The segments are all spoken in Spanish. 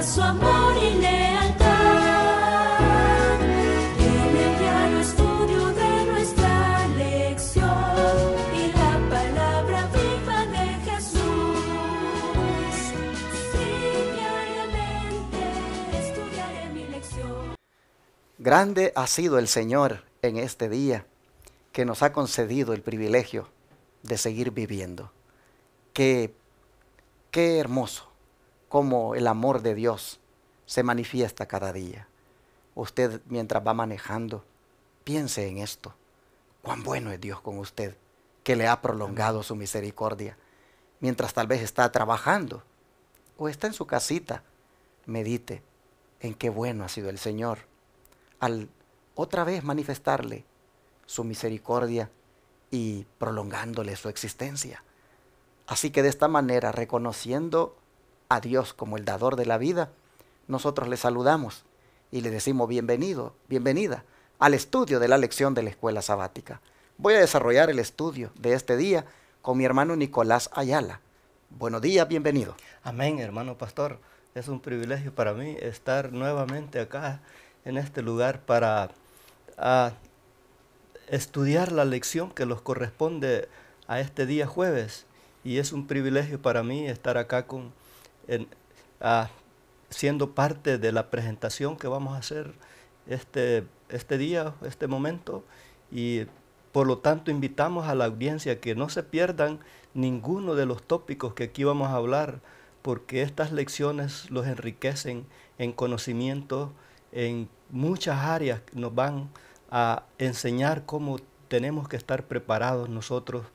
su amor y lealtad. En el diario estudio de nuestra lección y la palabra viva de Jesús. Sí, diariamente estudiaré mi lección. Grande ha sido el Señor en este día, que nos ha concedido el privilegio de seguir viviendo. Qué hermoso cómo el amor de Dios se manifiesta cada día. Usted, mientras va manejando, piense en esto. Cuán bueno es Dios con usted, que le ha prolongado su misericordia. Mientras tal vez está trabajando o está en su casita, medite en qué bueno ha sido el Señor al otra vez manifestarle su misericordia y prolongándole su existencia. Así que de esta manera, reconociendo a Dios como el dador de la vida, nosotros le saludamos y le decimos bienvenido, bienvenida al estudio de la lección de la escuela sabática. Voy a desarrollar el estudio de este día con mi hermano Nicolás Ayala. Buenos días, bienvenido. Amén, hermano pastor. Es un privilegio para mí estar nuevamente acá en este lugar para estudiar la lección que nos corresponde a este día jueves. Y es un privilegio para mí estar acá siendo parte de la presentación que vamos a hacer este día, este momento. Y por lo tanto invitamos a la audiencia que no se pierdan ninguno de los tópicos que aquí vamos a hablar, porque estas lecciones los enriquecen en conocimiento, en muchas áreas nos van a enseñar cómo tenemos que estar preparados nosotros,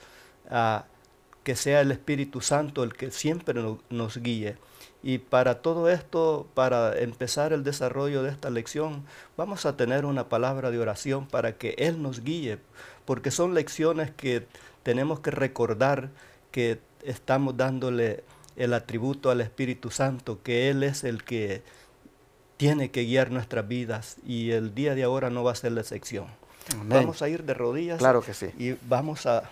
que sea el Espíritu Santo el que siempre nos guíe. Y para todo esto, para empezar el desarrollo de esta lección, vamos a tener una palabra de oración para que Él nos guíe, porque son lecciones que tenemos que recordar que estamos dándole el atributo al Espíritu Santo, que Él es el que tiene que guiar nuestras vidas, y el día de ahora no va a ser la excepción. Amén. Vamos a ir de rodillas, claro que sí, y vamos a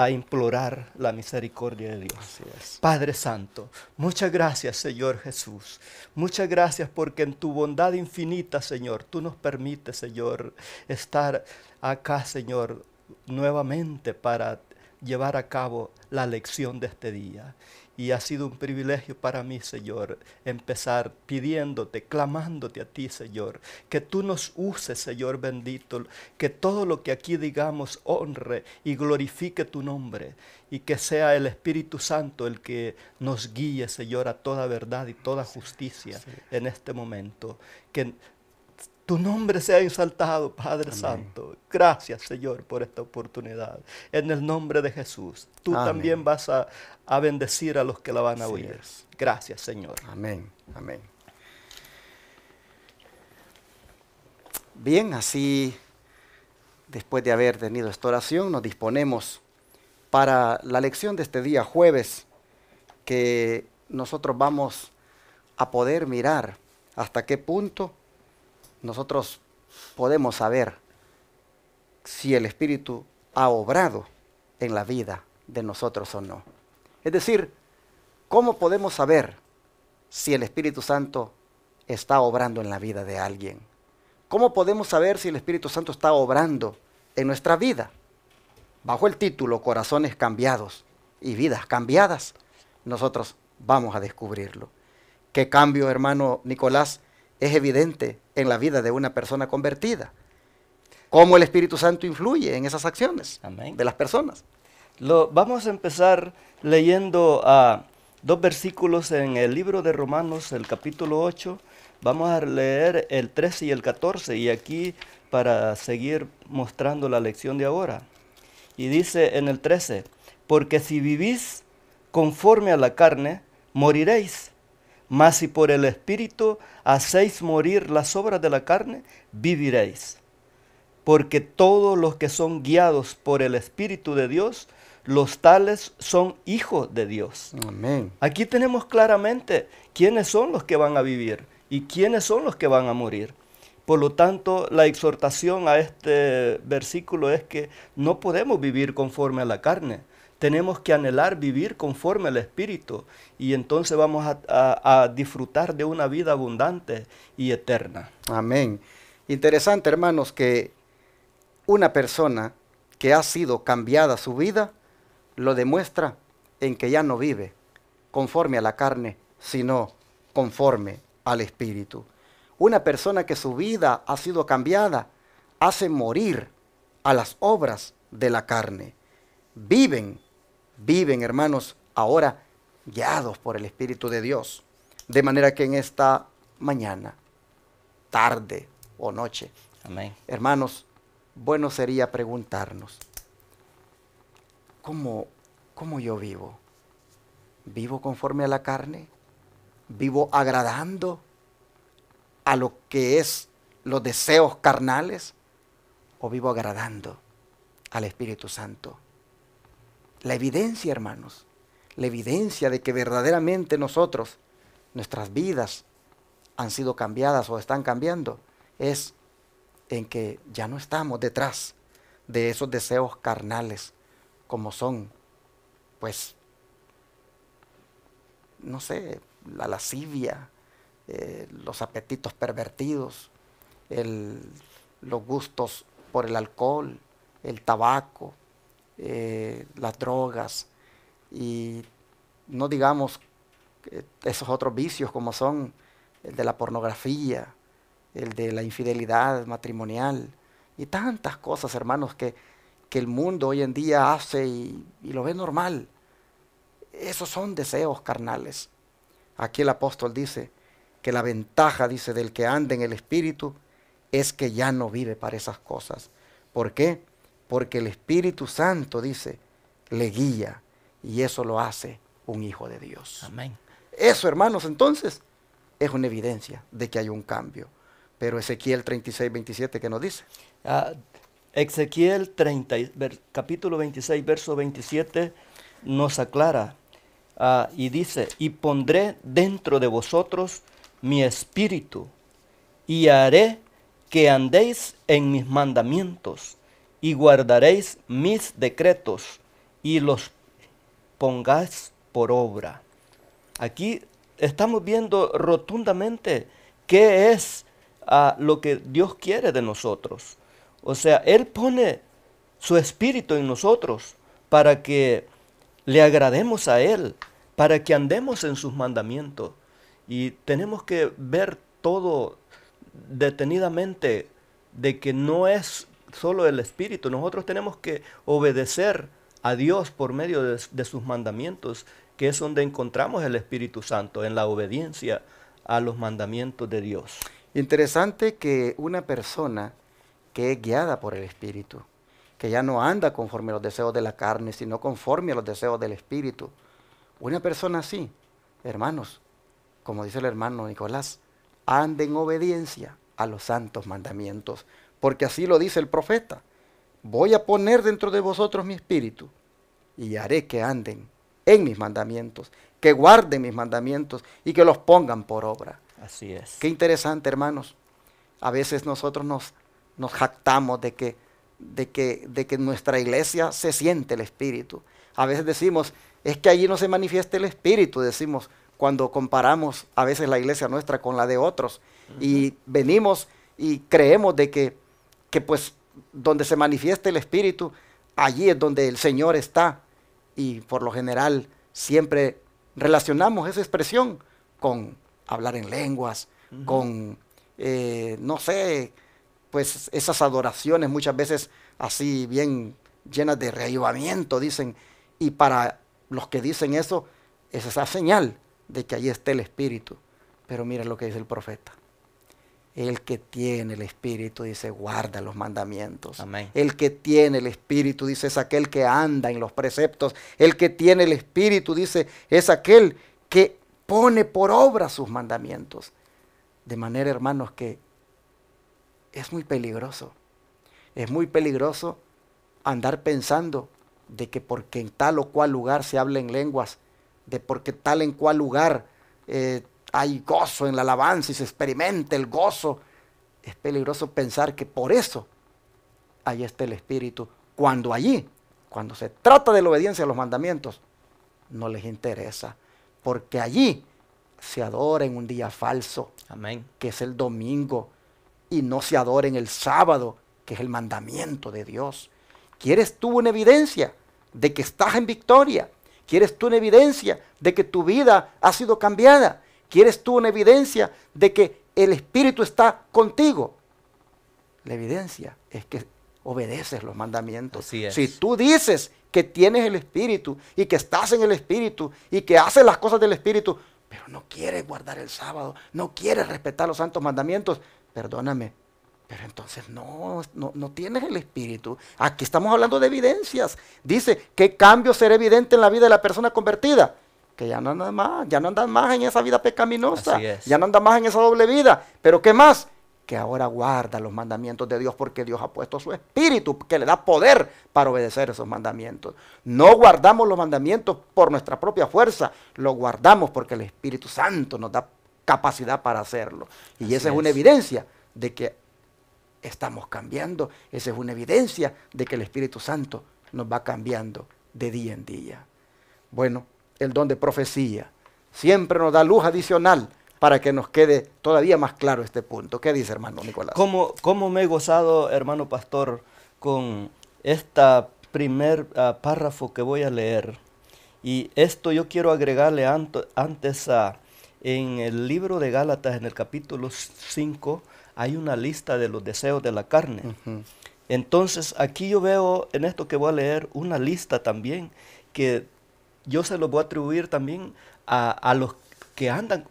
implorar la misericordia de Dios. Así es. Padre Santo, muchas gracias, Señor Jesús. Muchas gracias porque en tu bondad infinita, Señor, tú nos permites, Señor, estar acá, Señor, nuevamente para llevar a cabo la lección de este día. Y ha sido un privilegio para mí, Señor, empezar pidiéndote, clamándote a ti, Señor, que tú nos uses, Señor bendito, que todo lo que aquí digamos honre y glorifique tu nombre, y que sea el Espíritu Santo el que nos guíe, Señor, a toda verdad y toda justicia en este momento. Que tu nombre sea exaltado, Padre Amén. Santo. Gracias, Señor, por esta oportunidad. En el nombre de Jesús. Tú Amén. también vas a bendecir a los que la van a Así oír. es. Gracias, Señor. Amén, amén. Bien, así, después de haber tenido esta oración, nos disponemos para la lección de este día jueves, que nosotros vamos a poder mirar hasta qué punto nosotros podemos saber si el Espíritu ha obrado en la vida de nosotros o no. Es decir, ¿cómo podemos saber si el Espíritu Santo está obrando en la vida de alguien? ¿Cómo podemos saber si el Espíritu Santo está obrando en nuestra vida? Bajo el título Corazones cambiados y vidas cambiadas, nosotros vamos a descubrirlo. ¿Qué cambio, hermano Nicolás, es evidente en la vida de una persona convertida? ¿Cómo el Espíritu Santo influye en esas acciones Amén. de las personas? Vamos a empezar leyendo dos versículos en el libro de Romanos, el capítulo 8. Vamos a leer el 13 y el 14, y aquí para seguir mostrando la lección de ahora. Y dice en el 13, porque si vivís conforme a la carne, moriréis. Mas si por el Espíritu hacéis morir las obras de la carne, viviréis. Porque todos los que son guiados por el Espíritu de Dios, los tales son hijos de Dios. Amén. Aquí tenemos claramente quiénes son los que van a vivir y quiénes son los que van a morir. Por lo tanto, la exhortación a este versículo es que no podemos vivir conforme a la carne. tenemos que anhelar vivir conforme al Espíritu y entonces vamos a disfrutar de una vida abundante y eterna. Amén. Interesante, hermanos, que una persona que ha sido cambiada su vida lo demuestra en que ya no vive conforme a la carne, sino conforme al Espíritu. Una persona que su vida ha sido cambiada hace morir a las obras de la carne. Viven, hermanos, ahora guiados por el Espíritu de Dios. De manera que en esta mañana, tarde o noche, Amén. hermanos, bueno sería preguntarnos, ¿cómo yo vivo? ¿Vivo conforme a la carne? ¿Vivo agradando a lo que es los deseos carnales? ¿O vivo agradando al Espíritu Santo? La evidencia, hermanos, la evidencia de que verdaderamente nosotros, nuestras vidas han sido cambiadas o están cambiando, es en que ya no estamos detrás de esos deseos carnales, como son, pues, no sé, la lascivia, los apetitos pervertidos, los gustos por el alcohol, el tabaco, las drogas, y no digamos esos otros vicios como son el de la pornografía, el de la infidelidad matrimonial y tantas cosas, hermanos, que el mundo hoy en día hace y lo ve normal. Esos son deseos carnales. Aquí el apóstol dice que la ventaja, dice, del que anda en el Espíritu es que ya no vive para esas cosas. ¿Por qué? Porque el Espíritu Santo, dice, le guía y eso lo hace un hijo de Dios. Amén. Eso, hermanos, entonces es una evidencia de que hay un cambio. Pero Ezequiel 36, 27, ¿qué nos dice? Ezequiel capítulo 26, verso 27 nos aclara y dice, y pondré dentro de vosotros mi espíritu y haré que andéis en mis mandamientos y guardaréis mis decretos y los pongáis por obra. Aquí estamos viendo rotundamente qué es lo que Dios quiere de nosotros. O sea, Él pone su espíritu en nosotros para que le agrademos a Él, para que andemos en sus mandamientos. Y tenemos que ver todo detenidamente de que no es solo el espíritu. Nosotros tenemos que obedecer a Dios por medio de sus mandamientos, que es donde encontramos el Espíritu Santo, en la obediencia a los mandamientos de Dios. Interesante que una persona que es guiada por el Espíritu, que ya no anda conforme a los deseos de la carne, sino conforme a los deseos del Espíritu. Una persona así, hermanos, como dice el hermano Nicolás, anda en obediencia a los santos mandamientos, porque así lo dice el profeta. Voy a poner dentro de vosotros mi espíritu y haré que anden en mis mandamientos, que guarden mis mandamientos y que los pongan por obra. Así es. Qué interesante, hermanos. A veces nosotros nos jactamos de que en nuestra iglesia se siente el Espíritu. A veces decimos, es que allí no se manifiesta el Espíritu, decimos, cuando comparamos a veces la iglesia nuestra con la de otros. Y venimos y creemos de que pues donde se manifiesta el Espíritu, allí es donde el Señor está. Y por lo general siempre relacionamos esa expresión con hablar en lenguas, con, no sé, pues esas adoraciones muchas veces así bien llenas de reavivamiento, dicen. Y para los que dicen eso, es esa señal de que allí está el Espíritu. Pero mira lo que dice el profeta. El que tiene el Espíritu, dice, guarda los mandamientos. Amén. El que tiene el Espíritu, dice, es aquel que anda en los preceptos. El que tiene el Espíritu, dice, es aquel que pone por obra sus mandamientos. De manera, hermanos, que es muy peligroso. Es muy peligroso andar pensando de que porque en tal o cual lugar se habla en lenguas, de porque tal en cual lugar hay gozo en la alabanza y se experimenta el gozo. Es peligroso pensar que por eso ahí está el Espíritu, cuando allí cuando se trata de la obediencia a los mandamientos, no les interesa, porque allí se adora en un día falso, Amén. que es el domingo, y no se adora en el sábado, que es el mandamiento de Dios. ¿Quieres tú una evidencia de que estás en victoria? ¿Quieres tú una evidencia de que tu vida ha sido cambiada? ¿Quieres tú una evidencia de que el Espíritu está contigo? La evidencia es que obedeces los mandamientos. Así es. Si tú dices que tienes el Espíritu y que estás en el Espíritu y que haces las cosas del Espíritu, pero no quieres guardar el sábado, no quieres respetar los santos mandamientos, perdóname, pero entonces no tienes el Espíritu. Aquí estamos hablando de evidencias. Dice, ¿qué cambio será evidente en la vida de la persona convertida? Que ya no andan más en esa vida pecaminosa, Así es. ya no andan más en esa doble vida. Pero ¿qué más? Que ahora guarda los mandamientos de Dios, porque Dios ha puesto su Espíritu que le da poder para obedecer esos mandamientos. No guardamos los mandamientos por nuestra propia fuerza, los guardamos porque el Espíritu Santo nos da capacidad para hacerlo. Y Así esa es una es. evidencia de que estamos cambiando, esa es una evidencia de que el Espíritu Santo nos va cambiando de día en día. Bueno, el don de profecía siempre nos da luz adicional para que nos quede todavía más claro este punto. ¿Qué dice, hermano Nicolás? ¿Cómo me he gozado, hermano pastor, con esta primer párrafo que voy a leer? Y esto yo quiero agregarle antes en el libro de Gálatas, en el capítulo 5, hay una lista de los deseos de la carne. Ujú. Entonces, aquí yo veo en esto que voy a leer una lista también que yo se lo voy a atribuir también a los que andan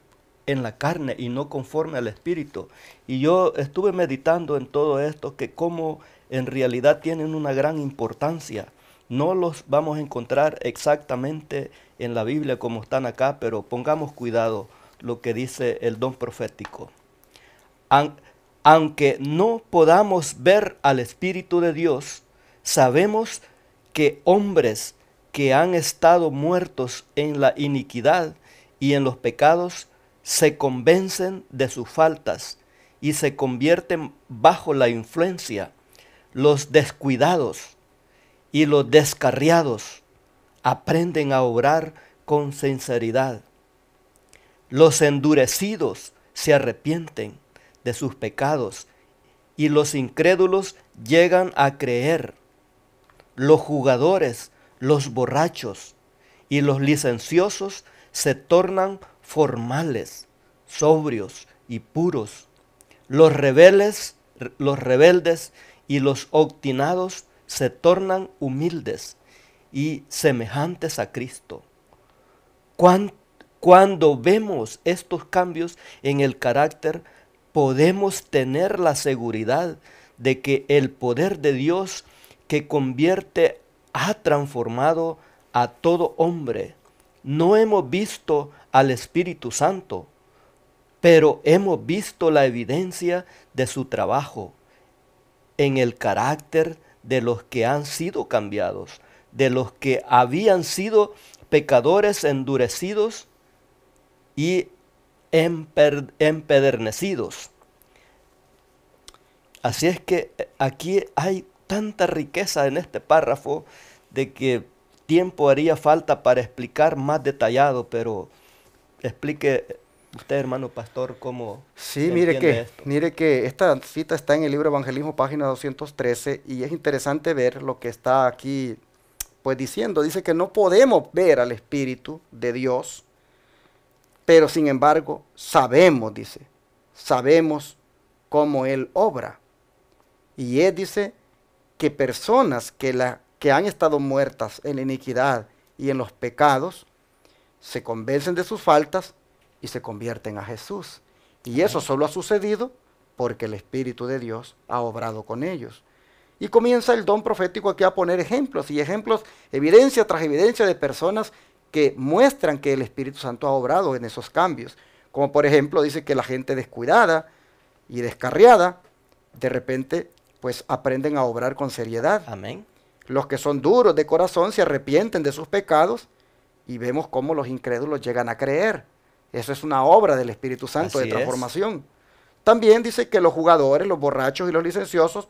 en la carne y no conforme al Espíritu. Y yo estuve meditando en todo esto, que como en realidad tienen una gran importancia. No los vamos a encontrar exactamente en la Biblia como están acá, pero pongamos cuidado lo que dice el don profético. Aunque no podamos ver al Espíritu de Dios, sabemos que hombres que han estado muertos en la iniquidad y en los pecados se convencen de sus faltas y se convierten bajo la influencia. Los descuidados y los descarriados aprenden a obrar con sinceridad. Los endurecidos se arrepienten de sus pecados y los incrédulos llegan a creer. Los jugadores, los borrachos y los licenciosos se tornan formales, sobrios y puros. Los rebeldes y los obstinados se tornan humildes y semejantes a Cristo. Cuando vemos estos cambios en el carácter, podemos tener la seguridad de que el poder de Dios que convierte ha transformado a todo hombre. No hemos visto al Espíritu Santo, pero hemos visto la evidencia de su trabajo en el carácter de los que han sido cambiados, de los que habían sido pecadores endurecidos y empedernecidos. Así es que aquí hay tanta riqueza en este párrafo de que tiempo haría falta para explicar más detallado, pero explique usted, hermano pastor, cómo Sí, entiende esto. mire que esta cita está en el libro Evangelismo, página 213, y es interesante ver lo que está aquí pues diciendo. Dice que no podemos ver al Espíritu de Dios, pero sin embargo sabemos, dice, sabemos cómo Él obra. Y Él dice que personas que han estado muertas en la iniquidad y en los pecados, se convencen de sus faltas y se convierten a Jesús. Y eso solo ha sucedido porque el Espíritu de Dios ha obrado con ellos. Y comienza el don profético aquí a poner ejemplos, y ejemplos, evidencia tras evidencia de personas que muestran que el Espíritu Santo ha obrado en esos cambios. Como por ejemplo dice que la gente descuidada y descarriada, de repente pues aprenden a obrar con seriedad. Amén. Los que son duros de corazón se arrepienten de sus pecados, y vemos cómo los incrédulos llegan a creer. Eso es una obra del Espíritu Santo Así de transformación. También dice que los jugadores, los borrachos y los licenciosos,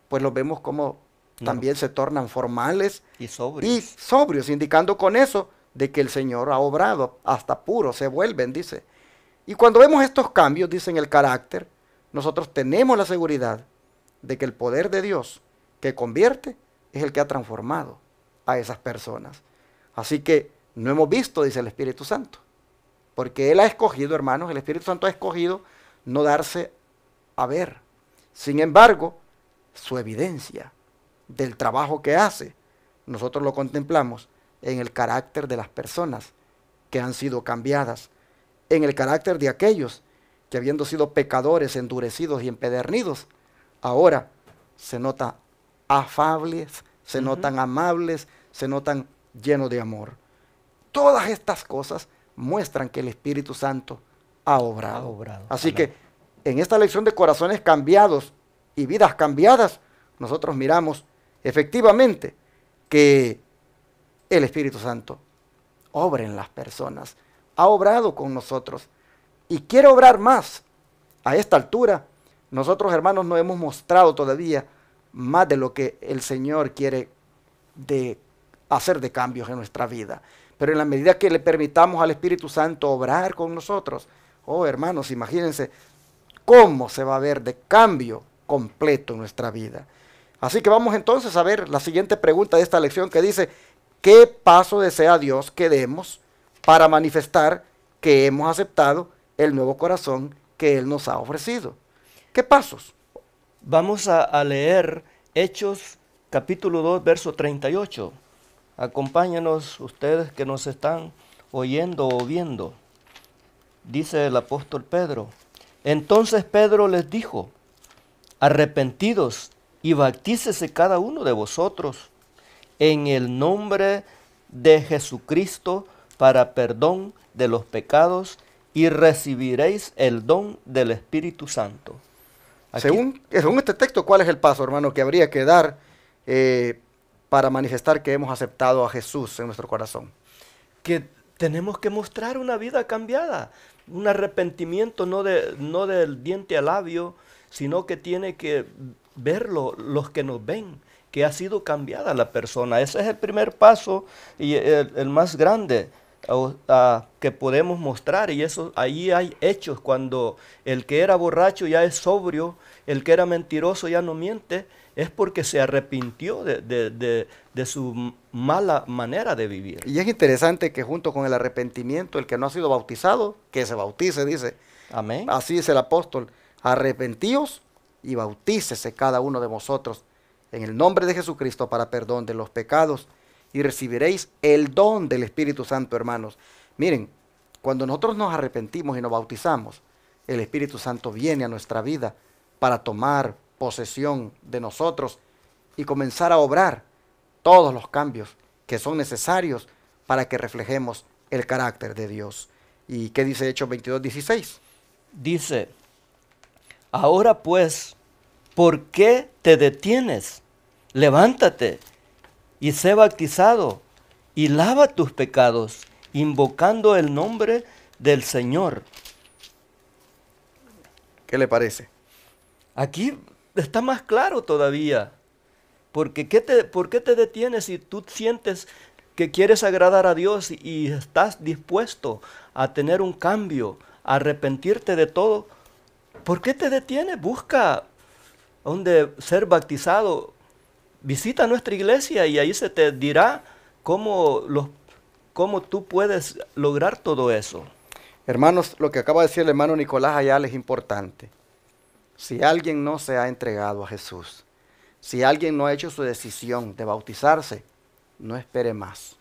pues los vemos como también se tornan formales Y sobrios. y sobrios, indicando con eso de que el Señor ha obrado, hasta puros se vuelven, dice. Y cuando vemos estos cambios, dice, en el carácter, nosotros tenemos la seguridad de que el poder de Dios que convierte es el que ha transformado a esas personas. Así que no hemos visto, dice el Espíritu Santo, porque Él ha escogido, hermanos, el Espíritu Santo ha escogido no darse a ver. Sin embargo, su evidencia del trabajo que hace, nosotros lo contemplamos en el carácter de las personas que han sido cambiadas, en el carácter de aquellos que, habiendo sido pecadores, endurecidos y empedernidos, ahora se notan afables, se notan amables, se notan llenos de amor. Todas estas cosas muestran que el Espíritu Santo ha obrado. Ha obrado. Así Amén. que en esta lección de corazones cambiados y vidas cambiadas, nosotros miramos efectivamente que el Espíritu Santo obra en las personas, ha obrado con nosotros y quiere obrar más. A esta altura, nosotros, hermanos, no hemos mostrado todavía más de lo que el Señor quiere hacer de cambios en nuestra vida. Pero en la medida que le permitamos al Espíritu Santo obrar con nosotros, oh hermanos, imagínense cómo se va a ver de cambio completo en nuestra vida. Así que vamos entonces a ver la siguiente pregunta de esta lección, que dice: ¿qué paso desea Dios que demos para manifestar que hemos aceptado el nuevo corazón que Él nos ha ofrecido? ¿Qué pasos? Vamos a leer Hechos capítulo 2, verso 38. Acompáñanos ustedes que nos están oyendo o viendo. Dice el apóstol Pedro: entonces Pedro les dijo: arrepentidos y bautícese cada uno de vosotros en el nombre de Jesucristo para perdón de los pecados y recibiréis el don del Espíritu Santo. Aquí, Según este texto, ¿cuál es el paso, hermano, que habría que dar para manifestar que hemos aceptado a Jesús en nuestro corazón? que tenemos que mostrar una vida cambiada, un arrepentimiento no del diente al labio, sino que tiene que verlo los que nos ven, que ha sido cambiada la persona. Ese es el primer paso y el más grande que podemos mostrar, y eso ahí hay hechos. Cuando el que era borracho ya es sobrio, el que era mentiroso ya no miente, es porque se arrepintió de su mala manera de vivir. Y es interesante que junto con el arrepentimiento, el que no ha sido bautizado, que se bautice, dice. Amén. Así dice el apóstol: arrepentíos y bautícese cada uno de vosotros en el nombre de Jesucristo para perdón de los pecados y recibiréis el don del Espíritu Santo, hermanos. Miren, cuando nosotros nos arrepentimos y nos bautizamos, el Espíritu Santo viene a nuestra vida para tomar posesión de nosotros y comenzar a obrar todos los cambios que son necesarios para que reflejemos el carácter de Dios. ¿Y qué dice Hechos 22:16? Dice: ahora pues, ¿por qué te detienes? Levántate y sé bautizado y lava tus pecados, invocando el nombre del Señor. ¿Qué le parece? Aquí está más claro todavía. Porque ¿por qué te detienes si tú sientes que quieres agradar a Dios y estás dispuesto a tener un cambio, a arrepentirte de todo? ¿Por qué te detienes? Busca donde ser bautizado. Visita nuestra iglesia y ahí se te dirá cómo tú puedes lograr todo eso. Hermanos, lo que acaba de decir el hermano Nicolás Ayala es importante. Si alguien no se ha entregado a Jesús, si alguien no ha hecho su decisión de bautizarse, no espere más.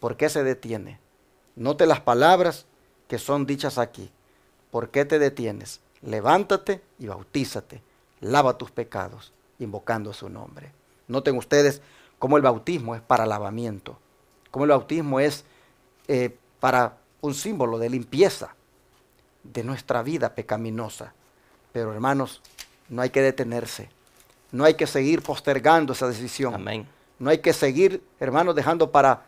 ¿Por qué se detiene? Note las palabras que son dichas aquí. ¿Por qué te detienes? Levántate y bautízate. Lava tus pecados, invocando su nombre. Noten ustedes cómo el bautismo es para lavamiento, cómo el bautismo es para un símbolo de limpieza de nuestra vida pecaminosa. Pero hermanos, no hay que detenerse, no hay que seguir postergando esa decisión. Amén. No hay que seguir, hermanos, dejando para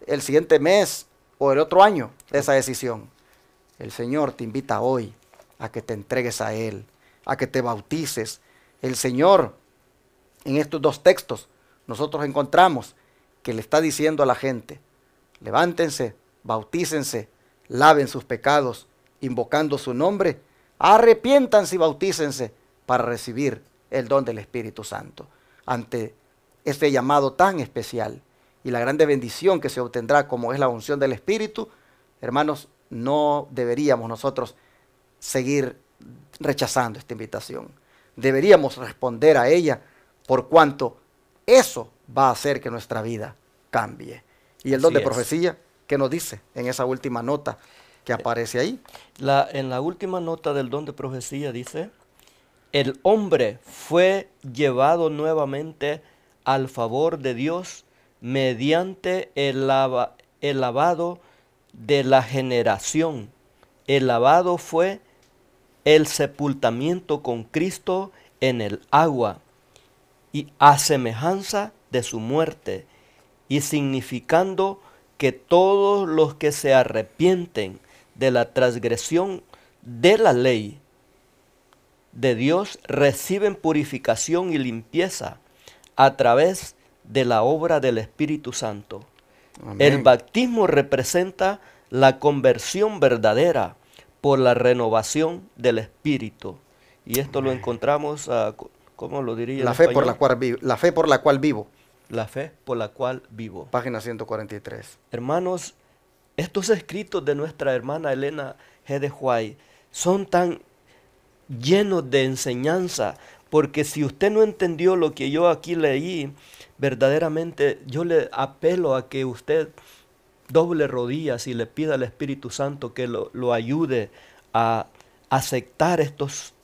el siguiente mes o el otro año esa decisión. El Señor te invita hoy a que te entregues a Él, a que te bautices. El Señor, en estos dos textos, nosotros encontramos que le está diciendo a la gente, levántense, bautícense, laven sus pecados, invocando su nombre, arrepiéntanse y bautícense para recibir el don del Espíritu Santo. Ante este llamado tan especial y la grande bendición que se obtendrá como es la unción del Espíritu, hermanos, no deberíamos nosotros seguir rechazando esta invitación. Deberíamos responder a ella por cuanto eso va a hacer que nuestra vida cambie. Y el don de profecía, ¿qué nos dice en esa última nota que aparece ahí? En la última nota del don de profecía dice, el hombre fue llevado nuevamente al favor de Dios mediante el lavado de la generación. El lavado fue el sepultamiento con Cristo en el agua y a semejanza de su muerte, y significando que todos los que se arrepienten de la transgresión de la ley de Dios reciben purificación y limpieza a través de la obra del Espíritu Santo. Amén. El bautismo representa la conversión verdadera por la renovación del Espíritu. Y esto lo encontramos, ¿cómo lo diría? La fe por la cual vivo. La fe por la cual vivo. La fe por la cual vivo. Página 143. Hermanos, estos escritos de nuestra hermana Elena G. de White son tan llenos de enseñanza, porque si usted no entendió lo que yo aquí leí, verdaderamente yo le apelo a que usted doble rodillas y le pida al Espíritu Santo que lo ayude a aceptar estos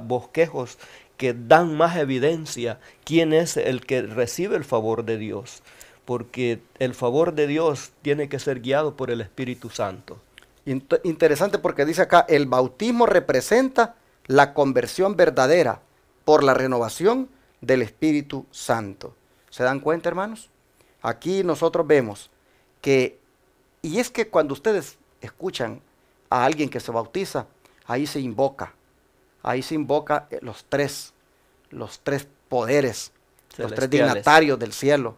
bosquejos que dan más evidencia quién es el que recibe el favor de Dios, porque el favor de Dios tiene que ser guiado por el Espíritu Santo. Interesante porque dice acá, el bautismo representa la conversión verdadera por la renovación del Espíritu Santo. ¿Se dan cuenta, hermanos? Aquí nosotros vemos que, y es que cuando ustedes escuchan a alguien que se bautiza, ahí se invoca los tres poderes, los tres dignatarios del cielo,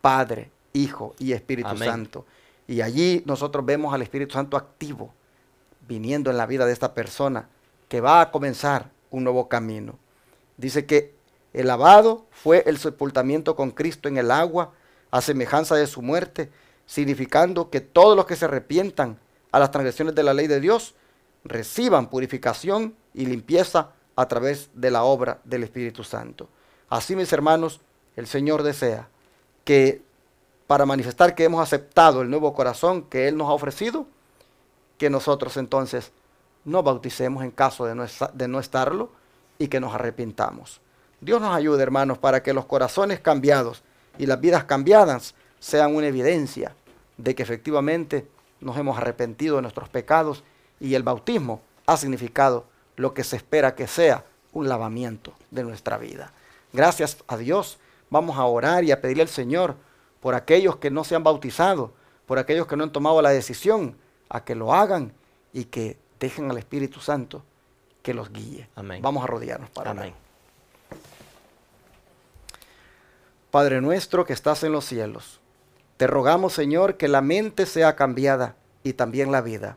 Padre, Hijo y Espíritu Amén. Santo. Y allí nosotros vemos al Espíritu Santo activo, viniendo en la vida de esta persona, que va a comenzar un nuevo camino. Dice que el lavado fue el sepultamiento con Cristo en el agua, a semejanza de su muerte, significando que todos los que se arrepientan a las transgresiones de la ley de Dios, reciban purificación y limpieza a través de la obra del Espíritu Santo. Así, mis hermanos, el Señor desea que para manifestar que hemos aceptado el nuevo corazón que Él nos ha ofrecido, que nosotros entonces nos bauticemos en caso de no estarlo y que nos arrepintamos. Dios nos ayude, hermanos, para que los corazones cambiados y las vidas cambiadas sean una evidencia de que efectivamente nos hemos arrepentido de nuestros pecados y el bautismo ha significado lo que se espera que sea un lavamiento de nuestra vida. Gracias a Dios, vamos a orar y a pedirle al Señor por aquellos que no se han bautizado, por aquellos que no han tomado la decisión, a que lo hagan y que dejen al Espíritu Santo que los guíe. Amén. Vamos a rodearnos para Amén. orar. Padre nuestro que estás en los cielos, te rogamos, Señor, que la mente sea cambiada y también la vida.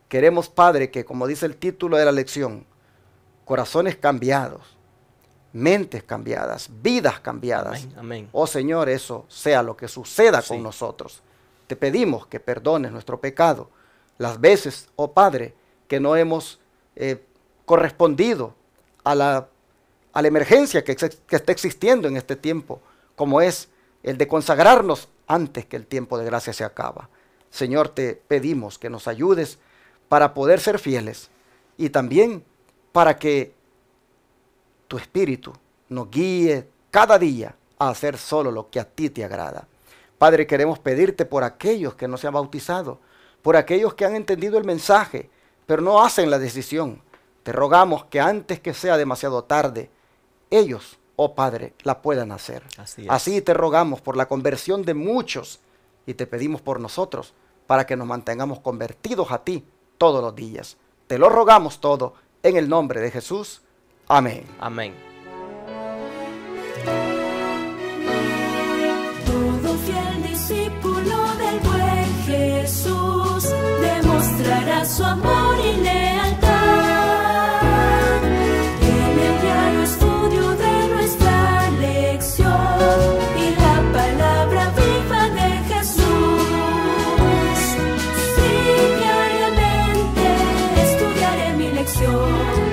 Queremos, Padre, que como dice el título de la lección, corazones cambiados, mentes cambiadas, vidas cambiadas. Amén, amén. Oh Señor, eso sea lo que suceda Sí. con nosotros. Te pedimos que perdones nuestro pecado. Las veces, oh Padre, que no hemos correspondido a la emergencia que está existiendo en este tiempo, como es el de consagrarnos antes que el tiempo de gracia se acaba. Señor, te pedimos que nos ayudes para poder ser fieles y también para que tu Espíritu nos guíe cada día a hacer solo lo que a ti te agrada. Padre, queremos pedirte por aquellos que no se han bautizado, por aquellos que han entendido el mensaje, pero no hacen la decisión. Te rogamos que antes que sea demasiado tarde, ellos, oh Padre, la puedan hacer. Así te rogamos por la conversión de muchos y te pedimos por nosotros para que nos mantengamos convertidos a ti todos los días. Te lo rogamos todo en el nombre de Jesús. Amén. Amén. lección.